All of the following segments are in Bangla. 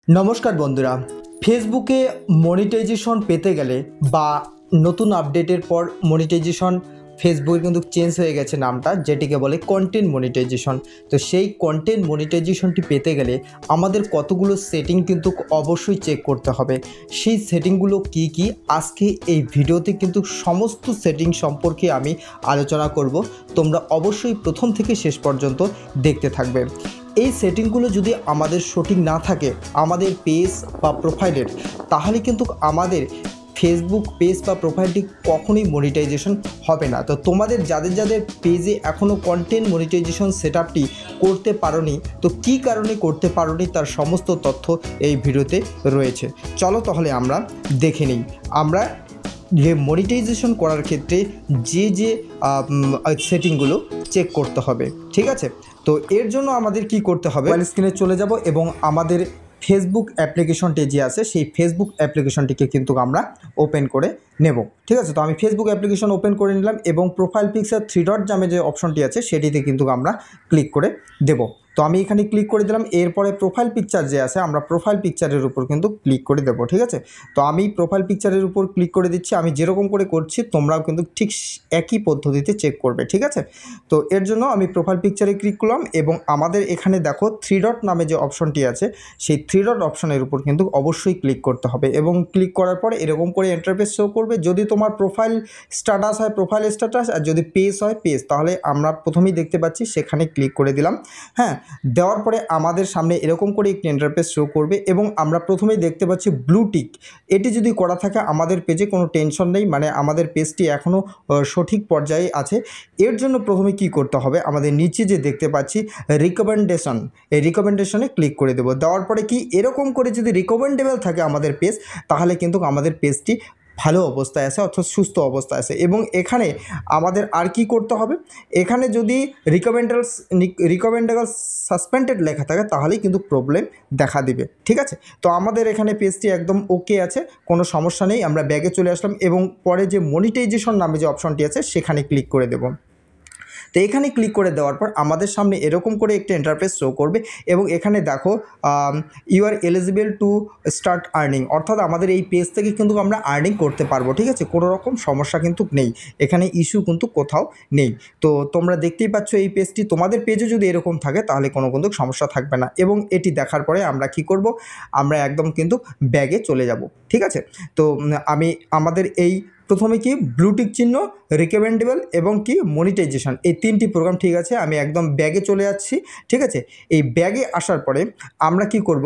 নমস্কার বন্ধুরা, ফেসবুকে মনিটাইজেশন পেতে গেলে বা নতুন আপডেটের পর মনিটাইজেশন ফেসবুকে কিন্তু চেঞ্জ হয়ে গেছে নামটা, যেটিকে বলে কন্টেন্ট মনিটাইজেশন। তো সেই কন্টেন্ট মনিটাইজেশনটি পেতে গেলে আমাদের কতগুলো সেটিং কিন্তু অবশ্যই চেক করতে হবে। সেই সেটিংগুলো কি কি আজকে এই ভিডিওতে কিন্তু সমস্ত সেটিং সম্পর্কে আমি আলোচনা করব। তোমরা অবশ্যই প্রথম থেকে শেষ পর্যন্ত দেখতে থাকবে। এই সেটিংগুলো যদি আমাদের সঠিক না থাকে আমাদের পেজ বা প্রোফাইলের, তাহলে কিন্তু আমাদের ফেসবুক পেজ বা প্রোফাইলটি কখনোই মনিটাইজেশন হবে না। তো তোমাদের যাদের পেজে এখনও কন্টেন্ট মনিটাইজেশন সেটআপটি করতে পারোনি, তো কী কারণে করতে পারোনি তার সমস্ত তথ্য এই ভিডিওতে রয়েছে। চলো তাহলে আমরা দেখে নিই আমরা যে মনিটাইজেশন করার ক্ষেত্রে যে সেটিংগুলো চেক করতে হবে। ঠিক আছে, তো এর জন্য আমাদের কি করতে হবে, স্ক্রিনে চলে যাব এবং আমাদের ফেসবুক অ্যাপ্লিকেশনটি যে আছে সেই ফেসবুক অ্যাপ্লিকেশনটিকে কিন্তু আমরা ওপেন করে নেব। ঠিক আছে, তো আমি ফেসবুক অ্যাপ্লিকেশন ওপেন করে নিলাম এবং প্রোফাইল পিকচার 3 ডট নামে যে অপশনটি আছে সেটিতে কিন্তু আমরা ক্লিক করে দেব। তো আমি এখানে ক্লিক করে দিলাম। এরপরে প্রোফাইল পিকচার যে আছে আমরা প্রোফাইল পিকচারের উপর কিন্তু ক্লিক করে দেবো। ঠিক আছে, তো আমি প্রোফাইল পিকচারের উপর ক্লিক করে দিচ্ছি। আমি যেরকম করে করছি তোমরাও কিন্তু ঠিক একই পদ্ধতিতে চেক করবে। ঠিক আছে, তো এর জন্য আমি প্রোফাইল পিকচারে ক্লিক করলাম এবং আমাদের এখানে দেখো 3 ডট নামে যে অপশনটি আছে সেই 3 ডট অপশনের উপর কিন্তু অবশ্যই ক্লিক করতে হবে এবং ক্লিক করার পরে এরকম করে ইন্টারফেস শো করবে। যদি তোমার প্রোফাইল স্ট্যাটাস হয় প্রোফাইল স্ট্যাটাস, আর যদি পেজ হয় পেজ, তাহলে আমরা প্রথমেই দেখতে পাচ্ছি সেখানে ক্লিক করে দিলাম। হ্যাঁ, দেওয়ার পরে আমাদের সামনে এরকম করে একটি ইন্টারফেস শো করবে এবং আমরা প্রথমেই দেখতে পাচ্ছি ব্লু টিক। এটি যদি করা থাকে আমাদের পেজে কোনো টেনশন নেই, মানে আমাদের পেজটি এখনও সঠিক পর্যায়ে আছে। এর জন্য প্রথমে কি করতে হবে, আমাদের নিচে যে দেখতে পাচ্ছি রিকমেন্ডেশন, এই রিকমেন্ডেশনে ক্লিক করে দেবো। দেওয়ার পরে কি এরকম করে যদি রিকমেন্ডেবল থাকে আমাদের পেজ, তাহলে কিন্তু আমাদের পেজটি ভালো অবস্থায় আছে অর্থাৎ সুস্থ অবস্থায় আছে। এবং এখানে আমাদের আর কি করতে হবে, এখানে যদি রিকমেন্ডেবল সাসপেন্ডেড লেখা থাকে তাহলেই কিন্তু প্রবলেম দেখা দিবে। ঠিক আছে, তো আমাদের এখানে পেজটি একদম ওকে আছে, কোনো সমস্যা নেই। আমরা ব্যাগে চলে আসলাম এবং পরে যে মনিটাইজেশন নামে যে অপশনটি আছে সেখানে ক্লিক করে দেব। তো এখানে ক্লিক করে দেওয়ার পর আমাদের সামনে এরকম করে একটা ইন্টারফেস শো করবে এবং এখানে দেখো you are eligible to start earning, অর্থাৎ আমাদের এই পেজ থেকে কিন্তু আমরা আর্নিং করতে পারবো। ঠিক আছে, কোনো রকম সমস্যা কিন্তু নেই, এখানে ইস্যু কিন্তু কোথাও নেই। তো তোমরা দেখতেই পাচ্ছ এই পেজটি, তোমাদের পেজে যদি এরকম থাকে তাহলে কোনো কিন্তু সমস্যা থাকবে না। এবং এটি দেখার পরে আমরা কি করব, আমরা একদম কিন্তু ব্যাগে চলে যাব। ঠিক আছে, তো আমি আমাদের এই প্রথমে কি ব্লুটিক চিহ্ন, রিকমেন্ডেবল এবং কি মনিটাইজেশন, এই 3টি প্রোগ্রাম। ঠিক আছে, আমি একদম ব্যাগে চলে যাচ্ছি। ঠিক আছে, এই ব্যাগে আসার পরে আমরা কি করব,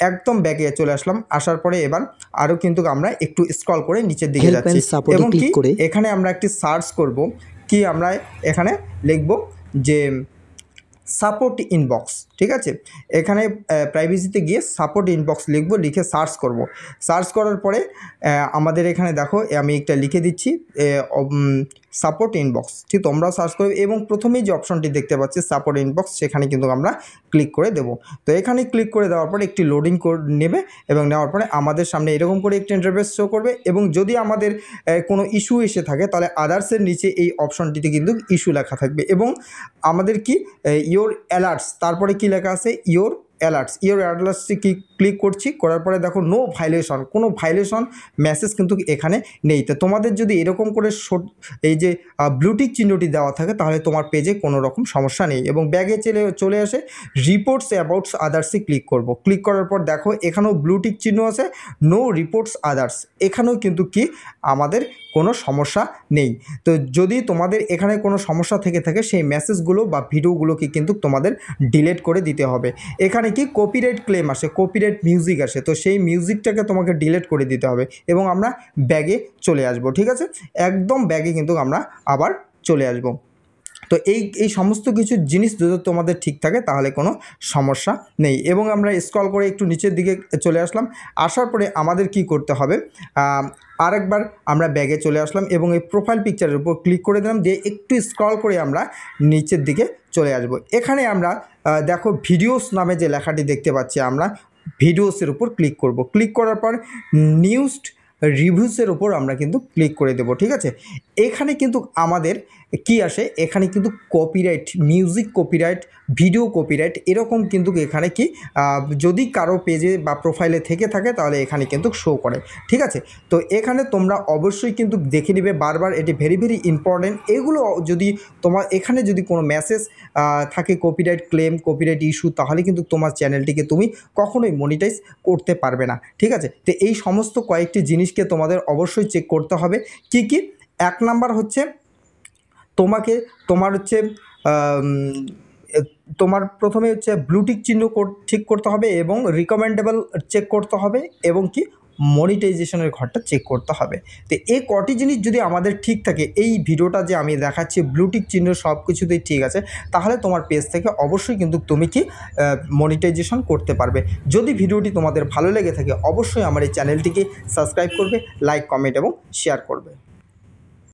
একদম ব্যাগে চলে আসলাম। আসার পরে এবার আরও কিন্তু আমরা একটু স্ক্রল করে নিচের দিকে যাচ্ছি এবং কি এখানে আমরা একটি সার্চ করব, কি আমরা এখানে লিখব যে সাপোর্ট ইনবক্স। ঠিক আছে, এখানে প্রাইভেসিতে গিয়ে সাপোর্ট ইনবক্স লিখব, লিখে সার্চ করব। সার্চ করার পরে আমাদের এখানে দেখো আমি একটা লিখে দিচ্ছি সাপোর্ট ইনবক্স। ঠিক, তোমরাও সার্চ করবে এবং প্রথমেই যে অপশনটি দেখতে পাচ্ছি সাপোর্ট ইনবক্স, সেখানে কিন্তু আমরা ক্লিক করে দেব। তো এখানে ক্লিক করে দেওয়ার পরে একটি লোডিং কোড নেবে এবং নেওয়ার পরে আমাদের সামনে এরকম করে একটি ইন্টারফেস শো করবে এবং যদি আমাদের কোনো ইস্যু এসে থাকে তাহলে আদার্সের নিচে এই অপশনটিতে কিন্তু ইস্যু লেখা থাকবে এবং আমাদের কি ইয়োর অ্যালার্টস, তারপরে কি লেখা আছে ইয়োর অ্যালার্টসটি ক্লিক করছি। করার পরে দেখো নো ভাইলেশন, কোনো ভাইলেশন মেসেজ কিন্তু এখানে নেই। তো তোমাদের যদি এরকম করে এই যে ব্লুটিক চিহ্নটি দেওয়া থাকে তাহলে তোমার পেজে কোনো রকম সমস্যা নেই। এবং ব্যাগে চলে আসে রিপোর্টস অ্যাবাউটস আদার্সে ক্লিক করব। ক্লিক করার পর দেখো এখানেও ব্লুটিক চিহ্ন আছে, নো রিপোর্টস আদার্স, এখানেও কিন্তু কি আমাদের কোনো সমস্যা নেই। তো যদি তোমাদের এখানে কোনো সমস্যা থেকে থাকে সেই মেসেজগুলো বা ভিডিওগুলোকে কিন্তু তোমাদের ডিলিট করে দিতে হবে। এখানে কি কপিরাইট ক্লেম আসে, কপিরাইট মিউজিক আসে, তো সেই মিউজিকটাকে তোমাকে ডিলিট করে দিতে হবে এবং আমরা ব্যাগে চলে আসব। ঠিক আছে, একদম ব্যাগে কিন্তু আমরা আবার চলে আসব। তো এই সমস্ত কিছু জিনিস যদি তোমাদের ঠিক থাকে তাহলে কোনো সমস্যা নেই। এবং আমরা স্ক্রল করে একটু নিচের দিকে চলে আসলাম। আসার পরে আমাদের কি করতে হবে, আরেকবার আমরা ব্যাগে চলে আসলাম এবং এই প্রোফাইল পিকচারের উপর ক্লিক করে দিলাম, দিয়ে একটু স্ক্রল করে আমরা নিচের দিকে চলে আসব। এখানে আমরা দেখো ভিডিওস নামে যে লেখাটি দেখতে পাচ্ছি, আমরা ভিডিওসের উপর ক্লিক করব। ক্লিক করার পর নিউজ রিভিউসের উপর আমরা কিন্তু ক্লিক করে দেব। ঠিক আছে, এখানে কিন্তু আমাদের কি আসে এখানে কিন্তু copyright, music copyright, video copyright এরকম কিন্তু এখানে কি যদি কারো পেজে বা প্রোফাইলে থেকে থাকে তাহলে এখানে কিন্তু শো করে। ঠিক আছে, তো এখানে তোমরা অবশ্যই কিন্তু দেখে নিবে বারবার, এটি ভেরি ভেরি ইম্পর্টেন্ট। এগুলো যদি তোমার এখানে যদি কোনো মেসেজ থাকে কপিরাইট ক্লেম, কপিরাইট ইস্যু, তাহলে কিন্তু তোমার চ্যানেলটিকে তুমি কখনোই মনিটাইজ করতে পারবে না। ঠিক আছে, তো এই সমস্ত কয়েকটি জিনিসকে তোমাদের অবশ্যই চেক করতে হবে। কি কি? 1 নাম্বার হচ্ছে তোমার হচ্ছে তোমার প্রথমে হচ্ছে ব্লুটিক চিহ্ন ঠিক করতে হবে এবং রিকমেন্ডেবল চেক করতে হবে এবং কি মনিটাইজেশনের ঘরটা চেক করতে হবে। তো এই কটি জিনিস যদি আমাদের ঠিক থাকে, এই ভিডিওটা যে আমি দেখাচ্ছি ব্লুটিক চিহ্ন সব কিছুতেই ঠিক আছে, তাহলে তোমার পেজ থেকে অবশ্যই কিন্তু তুমি কি মনিটাইজেশন করতে পারবে। যদি ভিডিওটি তোমাদের ভালো লেগে থাকে অবশ্যই আমার এই চ্যানেলটিকে সাবস্ক্রাইব করবে, লাইক, কমেন্ট এবং শেয়ার করবে।